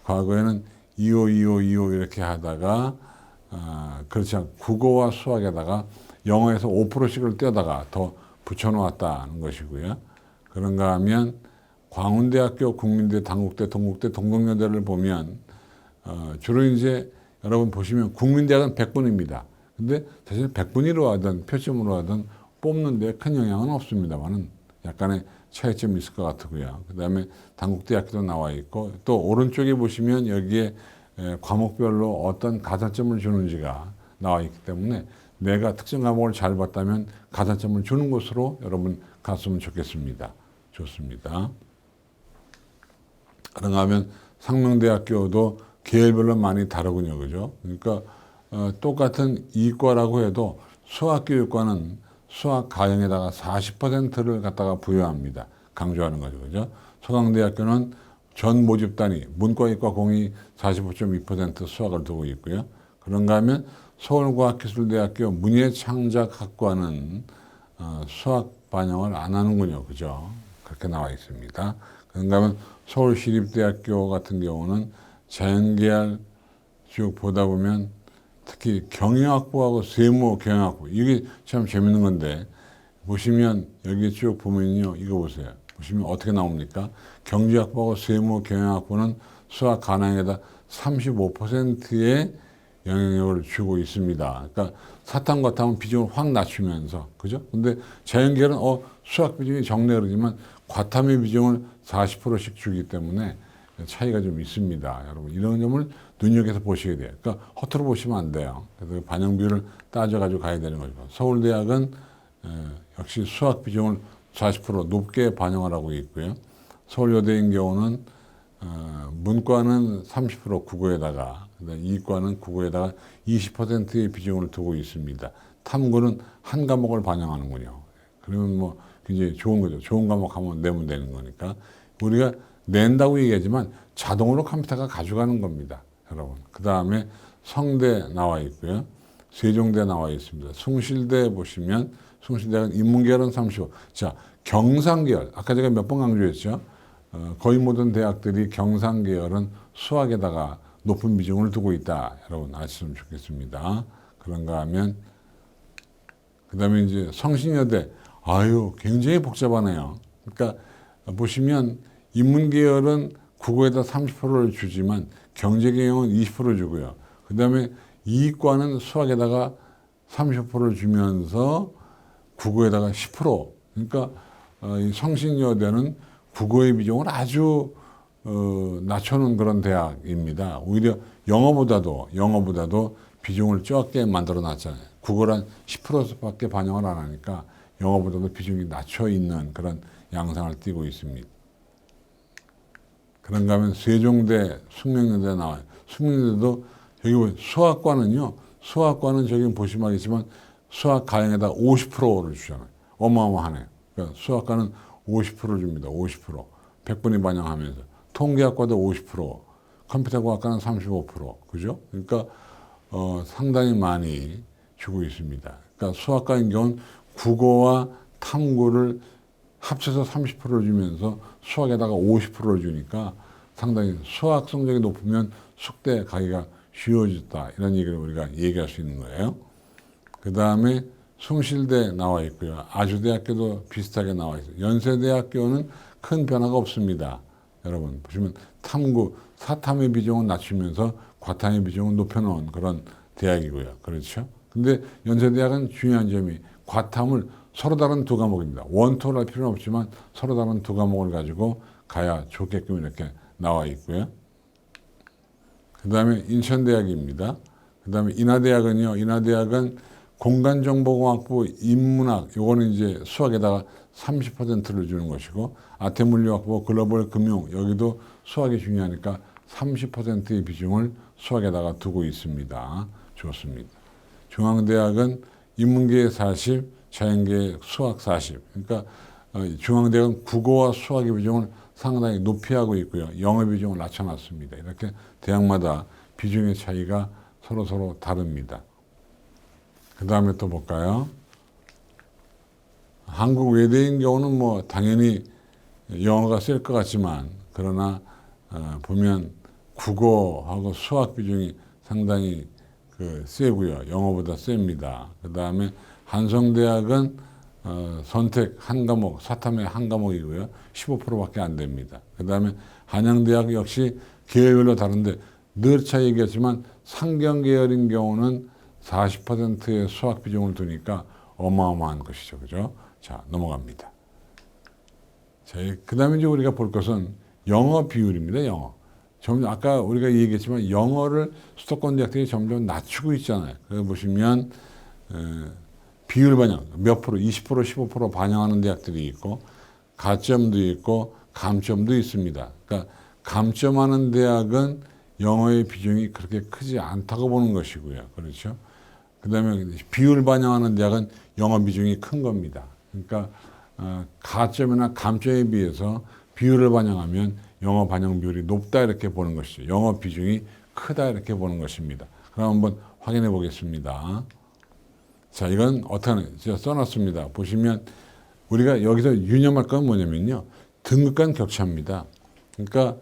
과거에는 25 이렇게 하다가 그렇지 않고 국어와 수학에다가 영어에서 5%씩을 떼다가 더 붙여놓았다는 것이고요. 그런가 하면 광운대학교, 국민대, 단국대, 동국대, 동국여대를 보면 주로 이제 여러분 보시면 국민대학은 100분입니다. 근데 사실 100분위로 하든 표점으로 하든 뽑는 데 큰 영향은 없습니다만은 약간의 차이점이 있을 것 같고요. 그 다음에 단국대학교도 나와 있고 또 오른쪽에 보시면 여기에 과목별로 어떤 가산점을 주는지가 나와 있기 때문에 내가 특정 과목을 잘 봤다면 가산점을 주는 곳으로 여러분 갔으면 좋겠습니다. 좋습니다. 그런가 하면 상명대학교도 계열별로 많이 다르군요. 그죠? 그러니까 똑같은 이과라고 해도 수학교육과는 수학 가형에다가 40%를 갖다가 부여합니다. 강조하는 거죠. 그죠? 서강대학교는 전 모집 단위, 문과, 이과 공이 45.2% 수학을 두고 있고요. 그런가 하면 서울과학기술대학교 문예창작학과는 수학 반영을 안 하는군요. 그죠? 그렇게 나와 있습니다. 그런가 하면 서울시립대학교 같은 경우는 자연계열 쭉 보다 보면 특히 경영학부하고 세무경영학부 이게 참 재밌는 건데 보시면 여기 쭉 보면요. 이거 보세요. 보시면 어떻게 나옵니까? 경제학부하고 세무경영학부는 수학 가능에다 35%의 영향력을 주고 있습니다. 그러니까 사탐 과탐은 비중을 확 낮추면서 그죠? 근데 자연계열은 수학 비중이 적네 그러지만 과탐의 비중을 40%씩 주기 때문에 차이가 좀 있습니다. 여러분 이런 점을 눈여겨서 보시게 돼요. 그러니까 허투루 보시면 안 돼요. 그래서 반영 비율을 따져가지고 가야 되는 거죠. 서울대학은 역시 수학 비중을 40% 높게 반영을 하고 있고요. 서울여대인 경우는 문과는 30% 국어에다가 이과는 국어에다가 20%의 비중을 두고 있습니다. 탐구는 한 과목을 반영하는군요. 그러면 뭐 굉장히 좋은 거죠. 좋은 과목 하면 내면 되는 거니까 우리가 낸다고 얘기하지만 자동으로 컴퓨터가 가져가는 겁니다. 여러분. 그 다음에 성대 나와 있고요. 세종대 나와 있습니다. 숭실대 보시면 숭실대는 인문계열은 35. 자, 경상계열. 아까 제가 몇 번 강조했죠. 거의 모든 대학들이 경상계열은 수학에다가 높은 비중을 두고 있다. 여러분 아시면 좋겠습니다. 그런가 하면 그 다음에 이제 성신여대. 아유, 굉장히 복잡하네요. 그러니까 보시면 인문계열은 국어에다 30%를 주지만 경제경영은 20% 주고요. 그 다음에 이과는 수학에다가 30%를 주면서 국어에다가 10%. 그러니까 이 성신여대는 국어의 비중을 아주 낮춰놓은 그런 대학입니다. 오히려 영어보다도 비중을 적게 만들어 놨잖아요. 국어란 10%밖에 반영을 안 하니까 영어보다도 비중이 낮춰 있는 그런 양상을 띠고 있습니다. 그런가 하면 세종대, 숙명여대 나와요. 숙명여대도 여기 수학과는요. 수학과는 저기 보시면 알겠지만 수학 가형에다 50%를 주잖아요. 어마어마하네요. 그러니까 수학과는 50%를 줍니다. 50%. 100분위 반영하면서. 통계학과도 50%, 컴퓨터과학과는 35%. 그죠? 그러니까 상당히 많이 주고 있습니다. 그러니까 수학과인 경우는 국어와 탐구를 합쳐서 30%를 주면서 수학에다가 50%를 주니까 상당히 수학 성적이 높으면 숙대 가기가 쉬워졌다. 이런 얘기를 우리가 얘기할 수 있는 거예요. 그 다음에 숭실대 나와 있고요. 아주대학교도 비슷하게 나와 있어요. 연세대학교는 큰 변화가 없습니다. 여러분 보시면 탐구, 사탐의 비중은 낮추면서 과탐의 비중은 높여놓은 그런 대학이고요. 그렇죠? 근데 연세대학은 중요한 점이 과탐을 서로 다른 두 과목입니다. 원투를 할 필요는 없지만 서로 다른 두 과목을 가지고 가야 좋게끔 이렇게 나와 있고요. 그 다음에 인천대학입니다. 그 다음에 인하대학은요. 인하대학은 공간정보공학부 인문학, 요거는 이제 수학에다가 30%를 주는 것이고, 아태물리학부 글로벌 금융, 여기도 수학이 중요하니까 30%의 비중을 수학에다가 두고 있습니다. 좋습니다. 중앙대학은 인문계 40, 자연계 수학 40. 그러니까 중앙대학은 국어와 수학의 비중을 상당히 높이 하고 있고요. 영어 비중을 낮춰놨습니다. 이렇게 대학마다 비중의 차이가 서로 다릅니다. 그 다음에 또 볼까요? 한국 외대인 경우는 뭐 당연히 영어가 셀 것 같지만 그러나 보면 국어하고 수학 비중이 상당히 세고요. 영어보다 셉니다. 그 다음에 한성대학은 선택 한 과목, 사탐의 한 과목이고요. 15%밖에 안 됩니다. 그 다음에 한양대학 역시 계열별로 다른데 늘 차이 얘기했지만 상경계열인 경우는 40%의 수학 비중을 두니까 어마어마한 것이죠. 그죠? 자, 넘어갑니다. 자, 그 다음에 이제 우리가 볼 것은 영어 비율입니다. 영어. 점점 아까 우리가 얘기했지만 영어를 수도권 대학들이 점점 낮추고 있잖아요. 그래서 보시면 비율 반영 몇 프로, 20%, 15% 반영하는 대학들이 있고 가점도 있고 감점도 있습니다. 그러니까 감점하는 대학은 영어의 비중이 그렇게 크지 않다고 보는 것이고요. 그렇죠? 그 다음에 비율 반영하는 대학은 영어 비중이 큰 겁니다. 그러니까 가점이나 감점에 비해서 비율을 반영하면 영어 반영 비율이 높다 이렇게 보는 것이죠. 영어 비중이 크다 이렇게 보는 것입니다. 그럼 한번 확인해 보겠습니다. 자, 이건 어떻게 하는, 제가 써놨습니다. 보시면 우리가 여기서 유념할 건 뭐냐면요. 등급 간 격차입니다. 그러니까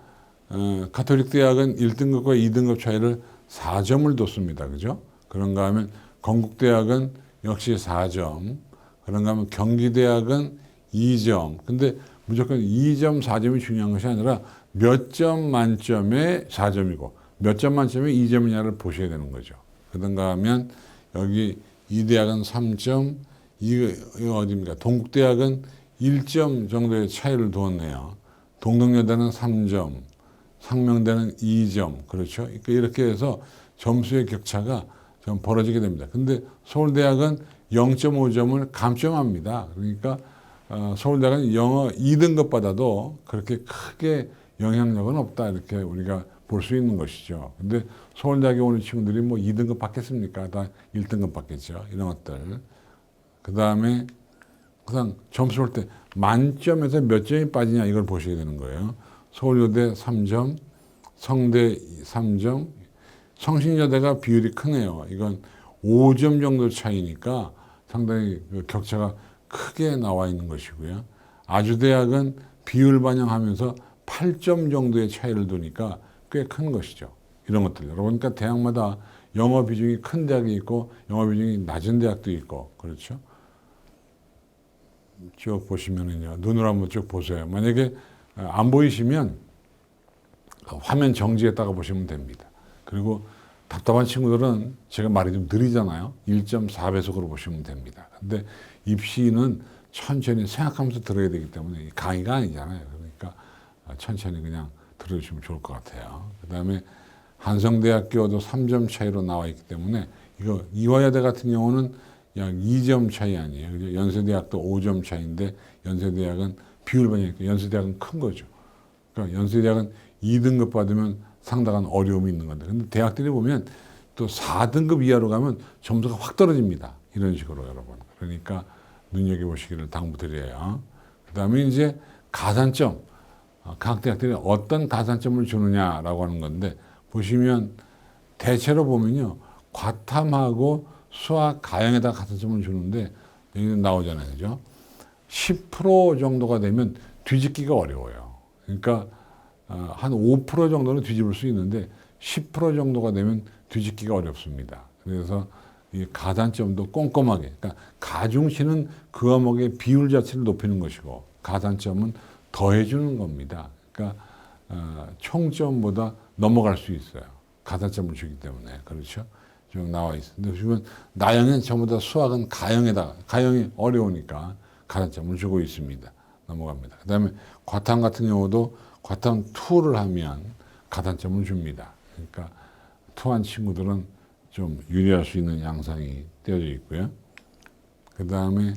가톨릭 대학은 1등급과 2등급 차이를 4점을 뒀습니다. 그죠? 그런가 하면 건국대학은 역시 4점. 그런가 하면 경기대학은 2점. 근데 무조건 2점, 4점이 중요한 것이 아니라 몇 점 만점에 4점이고 몇 점 만점에 2점이냐를 보셔야 되는 거죠. 그런가 하면 여기 이 대학은 3점, 이거 어디입니까? 동국대학은 1점 정도의 차이를 두었네요. 동덕여대는 3점, 상명대는 2점. 그렇죠? 그러니까 이렇게 해서 점수의 격차가 좀 벌어지게 됩니다. 근데 서울대학은 0.5점을 감점합니다. 그러니까 서울대학은 영어 2등급 받아도 그렇게 크게 영향력은 없다. 이렇게 우리가 볼 수 있는 것이죠. 근데 서울대학에 오는 친구들이 뭐 2등급 받겠습니까? 다 1등급 받겠죠. 이런 것들. 그 다음에 항상 점수 볼 때 만점에서 몇 점이 빠지냐 이걸 보셔야 되는 거예요. 서울여대 3점, 성대 3점, 성신여대가 비율이 크네요. 이건 5점 정도 차이니까 상당히 격차가 크게 나와 있는 것이고요. 아주대학은 비율 반영하면서 8점 정도의 차이를 두니까 꽤 큰 것이죠. 이런 것들. 여러분, 그러니까 대학마다 영어 비중이 큰 대학이 있고 영어 비중이 낮은 대학도 있고 그렇죠. 쭉 보시면은요. 눈으로 한번 쭉 보세요. 만약에 안 보이시면 화면 정지했다가 보시면 됩니다. 그리고 답답한 친구들은 제가 말이 좀 느리잖아요. 1.4배속으로 보시면 됩니다. 근데 입시는 천천히 생각하면서 들어야 되기 때문에 강의가 아니잖아요. 그러니까 천천히 그냥 들어주시면 좋을 것 같아요. 그 다음에 한성대학교도 3점 차이로 나와 있기 때문에 이거 이화여대 같은 경우는 약 2점 차이 아니에요. 그죠? 연세대학도 5점 차이인데 연세대학은 비율 반영이니까 연세대학은 큰 거죠. 그러니까 연세대학은 2등급 받으면 상당한 어려움이 있는 건데, 근데 대학들이 보면 또 4등급 이하로 가면 점수가 확 떨어집니다. 이런 식으로 여러분. 그러니까 눈여겨보시기를 당부드려요. 그 다음에 이제 가산점. 각 대학들이 어떤 가산점을 주느냐라고 하는 건데, 보시면 대체로 보면요. 과탐하고 수학, 가형에다 가산점을 주는데, 여기 나오잖아요. 그죠? 10% 정도가 되면 뒤집기가 어려워요. 그러니까 한 5% 정도는 뒤집을 수 있는데 10% 정도가 되면 뒤집기가 어렵습니다. 그래서 이 가산점도 꼼꼼하게, 그러니까 가중치는 그 과목의 비율 자체를 높이는 것이고 가산점은 더해주는 겁니다. 그러니까 총점보다 넘어갈 수 있어요. 가산점을 주기 때문에. 그렇죠? 좀 나와 있어요. 근데 보시면 나형은 전부 다 수학은 가형이 어려우니까 가산점을 주고 있습니다. 넘어갑니다. 그 다음에 과탐 같은 경우도 과탐 2를 하면 가산점을 줍니다. 그러니까 2한 친구들은 좀 유리할 수 있는 양상이 떼어져 있고요. 그 다음에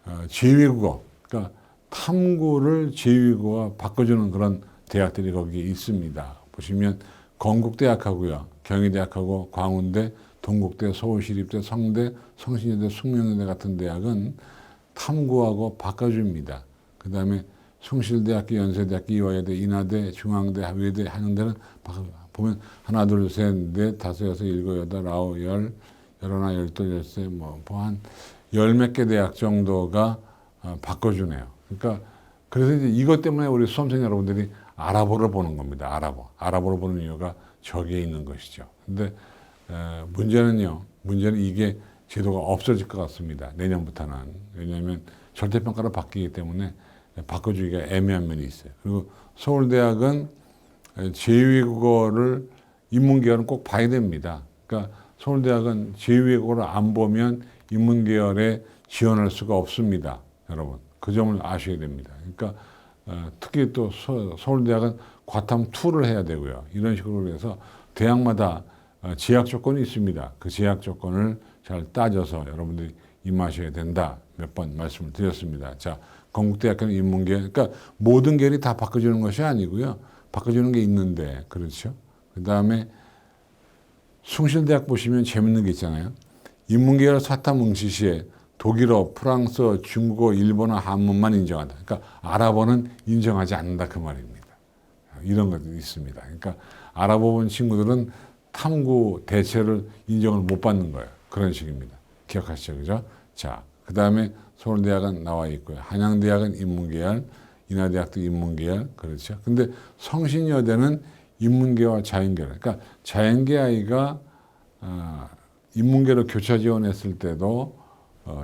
제2외국어, 그러니까 탐구를 제2외국어와 바꿔주는 그런 대학들이 거기에 있습니다. 보시면 건국대학하고요, 경희대학하고 광운대, 동국대, 서울시립대, 성대, 성신여대, 숙명여대 같은 대학은 탐구하고 바꿔줍니다. 그 다음에 숭실대학교, 연세대학교, 이화여대, 인하대, 중앙대, 외대, 한양대는 보면 하나, 둘, 셋, 넷, 다섯, 여섯, 일곱, 여덟, 아홉, 열, 열하나, 열둘, 열세, 한 열 몇 개 대학 정도가 바꿔주네요. 그러니까 그래서 이제 이것 때문에 우리 수험생 여러분들이 아랍어를 보는 겁니다. 아랍어를 보는 이유가 저기에 있는 것이죠. 근데 문제는 이게 제도가 없어질 것 같습니다. 내년부터는. 왜냐하면 절대평가로 바뀌기 때문에 바꿔주기가 애매한 면이 있어요. 그리고 서울대학은 제2외국어를 인문계열은 꼭 봐야 됩니다. 그러니까 서울대학은 제2외국어를 안 보면 인문계열에 지원할 수가 없습니다. 여러분. 그 점을 아셔야 됩니다. 그러니까 특히 또 서울대학은 과탐 2를 해야 되고요. 이런 식으로 해서 대학마다 제약 조건이 있습니다. 그 제약 조건을 잘 따져서 여러분들이 임하셔야 된다. 몇 번 말씀을 드렸습니다. 자, 건국대학교는 인문계, 그러니까 모든 계열이 다 바꿔주는 것이 아니고요. 바꿔주는 게 있는데, 그렇죠? 그 다음에 숭실대학 보시면 재밌는 게 있잖아요. 인문계열 사탐 응시 시에 독일어, 프랑스어, 중국어, 일본어, 한문만 인정한다. 그러니까 아랍어는 인정하지 않는다 그 말입니다. 이런 것도 있습니다. 그러니까 아랍어 본 친구들은 탐구 대체를 인정을 못 받는 거예요. 그런 식입니다. 기억하시죠? 그죠? 자, 그 다음에 서울대학은 나와 있고요. 한양대학은 인문계열, 인하대학도 인문계열, 그렇죠. 근데 성신여대는 인문계와 자연계열. 그러니까 자연계 아이가 인문계로 교차 지원했을 때도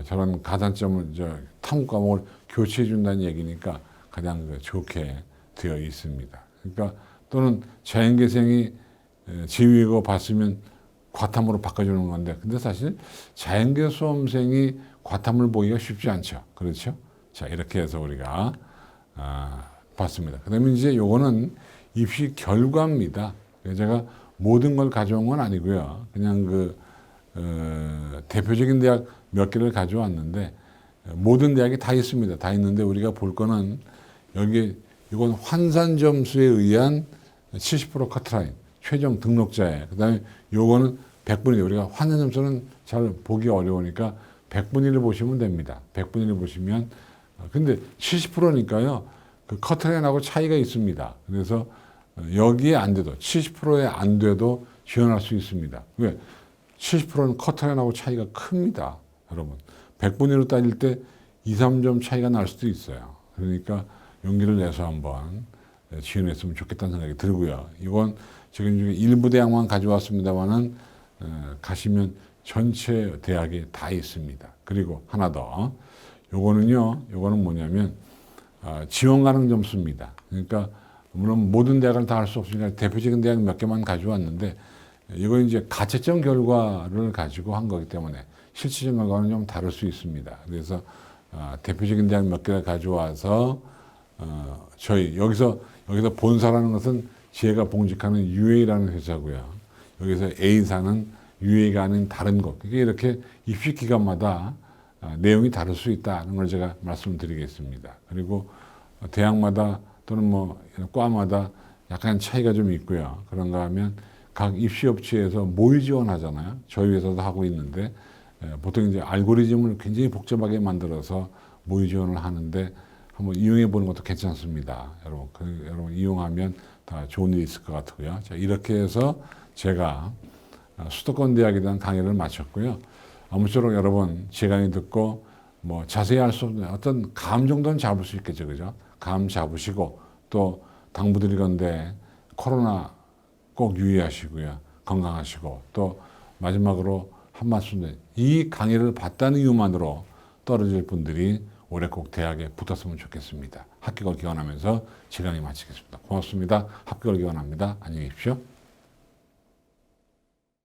저런 가산점을 탐구 과목을 교체해 준다는 얘기니까 가장 좋게 되어 있습니다. 그러니까 또는 자연계생이 제2외국어 봤으면 과탐으로 바꿔주는 건데, 근데 사실 자연계 수험생이 과탐을 보기가 쉽지 않죠. 그렇죠? 자, 이렇게 해서 우리가 봤습니다. 그 다음에 이제 요거는 입시 결과입니다. 제가 모든 걸 가져온 건 아니고요. 그냥 대표적인 대학 몇 개를 가져왔는데, 모든 대학이 다 있습니다. 다 있는데 우리가 볼 거는 이건 환산 점수에 의한 70% 커트라인, 최종 등록자에. 그 다음에 요거는 100분의 1. 우리가 환산 점수는 잘 보기 어려우니까 100분의 1을 보시면 됩니다. 100분의 1을 보시면. 근데 70%니까요. 그 커트라인하고 차이가 있습니다. 그래서 여기에 안 돼도, 70%에 안 돼도 지원할 수 있습니다. 왜? 70%는 커트라인하고 차이가 큽니다. 여러분. 100분의 1로 따질 때 2, 3점 차이가 날 수도 있어요. 그러니까 용기를 내서 한번 지원했으면 좋겠다는 생각이 들고요. 이건 지금 중에 일부 대학만 가져왔습니다만은 가시면 전체 대학이 다 있습니다. 그리고 하나 더. 요거는 뭐냐면 지원 가능 점수입니다. 그러니까 물론 모든 대학을 다 할 수 없으니까 대표적인 대학 몇 개만 가져왔는데 이건 이제 가채점 결과를 가지고 한 거기 때문에 실질적 결과는 좀 다를 수 있습니다. 그래서 대표적인 대학 몇 개를 가져와서 저희 여기서 본사라는 것은 제가 봉직하는 UA라는 회사고요. 여기서 A사는 UA가 아닌 다른 곳. 그게 이렇게 입시 기간마다 내용이 다를 수 있다는 걸 제가 말씀드리겠습니다. 그리고 대학마다 또는 뭐 과마다 약간 차이가 좀 있고요. 그런가 하면 각 입시 업체에서 모의 지원하잖아요. 저희 회사도 하고 있는데 보통 이제 알고리즘을 굉장히 복잡하게 만들어서 모의 지원을 하는데 한번 이용해 보는 것도 괜찮습니다. 여러분, 여러분 이용하면 다 좋은 일이 있을 것 같고요. 자, 이렇게 해서 제가 수도권 대학에 대한 강의를 마쳤고요. 아무쪼록 여러분 제 강의 듣고 뭐 자세히 알 수 없는 어떤 감 정도는 잡을 수 있겠죠, 그죠? 감 잡으시고 또 당부드리건데 코로나 꼭 유의하시고요. 건강하시고 또 마지막으로 한 말씀 이 강의를 봤다는 이유만으로 떨어질 분들이 올해 꼭 대학에 붙었으면 좋겠습니다. 합격을 기원하면서 제 강의 마치겠습니다. 고맙습니다. 합격을 기원합니다. 안녕히 계십시오.